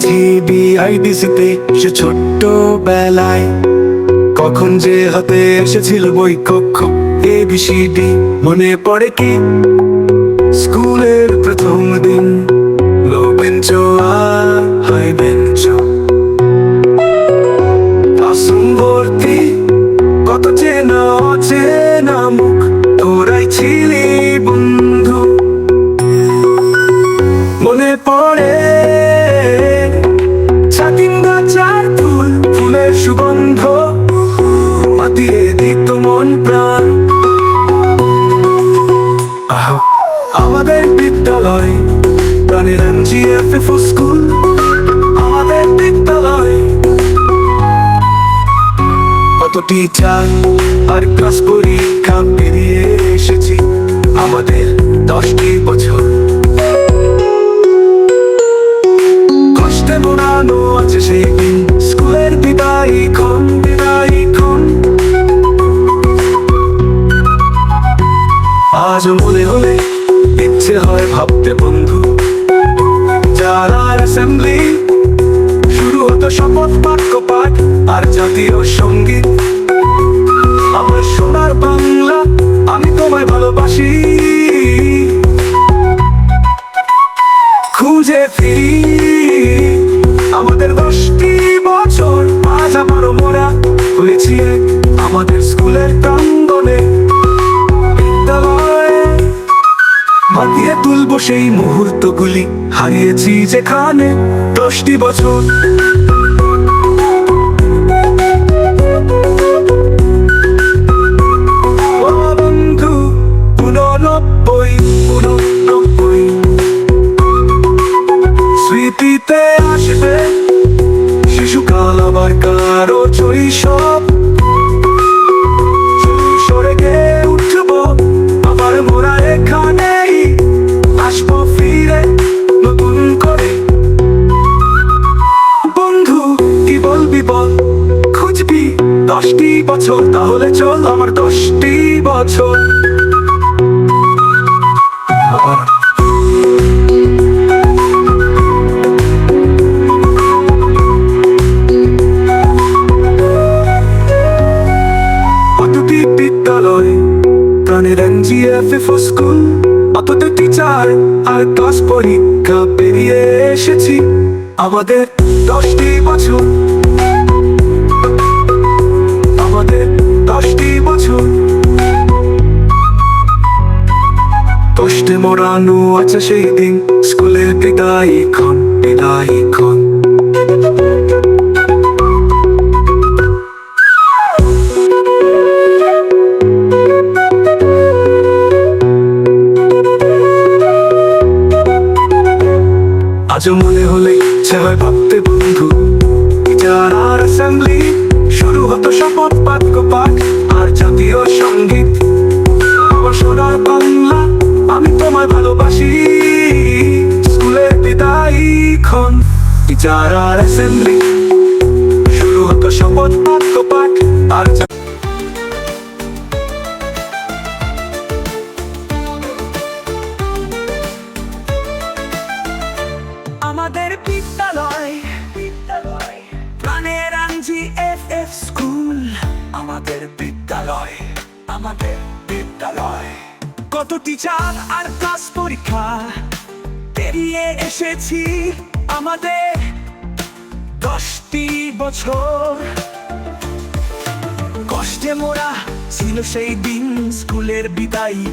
দেখেছি বিআইডিসিতে সে ছোট্ট বেলায়, কখন যে হাতে এসেছিল বই কক্ষ ABCD। মনে পড়ে কি স্কুলের প্রথম দিন, লো বেঞ্চ আর হাই বেঞ্চ, আসন ভর্তি কত চেনা অচেনা মুখ, তোরাই ছিলি বন্ধু। মনে পড়ে ছাতিম গাছার ফুল, ফুলের সুগন্ধ মাতিয়ে দিত মন প্রাণ। আমাদের বিদ্যালয় প্রাণের MGFF স্কুল, আমাদের বিদ্যালয় কত টিচার আর ক্লাস পরীক্ষা পেরিয়ে এসেছি আমাদের 10টি বছর। কষ্টে মোড়ানো আছে সেই দিন, স্কুলের বিদায়ী ক্ষণ, বিদায়ী ক্ষণ। আজ মনে হলে ইচ্ছে হয় ভাবতে বন্ধু, যারা অ্যাসেম্বলি শুরু হতো শপথ বাক্য পাঠ আর জাতীয় সঙ্গীত। আমার সোনার বাংলা, আমি তোমায় ভালোবাসি। খুঁজে ফিরি আমাদের 10টি বছর, আজ আমারও মোরা হয়েছি আমাদের স্কুলের প্রাঙ্গণে। বিদ্যালয়ে মাতিয়ে তুলবো সেই মুহূর্তগুলি, হারিয়েছি যেখানে 10টি বছর। ও বন্ধু 89, 89 স্মৃতিতে আসবে শিশুকাল, আবার কারো শৈশব। সরে গিয়ে উঠবো আবার মোরা এখানেই, আসবো ফিরে নতুন করে। বন্ধু কি বলবি বল, খুঁজবি 10টি বছর, তাহলে চল আমার 10টি বছর। অতটি বিদ্যালয় প্রাণের MGFF স্কুল, অতটি টিচার আর ক্লাস পরীক্ষা পেরিয়ে এসেছি আমাদের 10টি বছর, আমাদের 10টি বছর। কষ্টে মোড়ানো আছে সেই দিন, স্কুলের বিদায়ী ক্ষণ, বিদায়ী ক্ষণ। আজ মনে হলে ইচ্ছে হয় ভাবতে বন্ধু, যারা অ্যাসেম্বলি শুরু হতো শপথ বাক্য পাঠ আর জাতীয় সঙ্গীত। আমার সোনার বাংলা, আমি তোমায় ভালোবাসি। স্কুলের বিদায়ী ক্ষণ, যারা অ্যাসেম্বলি শুরু হতো শপথ বাক্য পাঠ আর আমাদের বিদ্যালয়, বিদ্যালয় প্রাণের MGFF স্কুল, আমাদের বিদ্যালয়, আমাদের বিদ্যালয় কত টিচার আর ক্লাস পরীক্ষা পেরিয়ে এসেছি আমাদের 10টি বছর। কষ্টে মোরা ছিল সেই দিন, স্কুলের বিদায়ী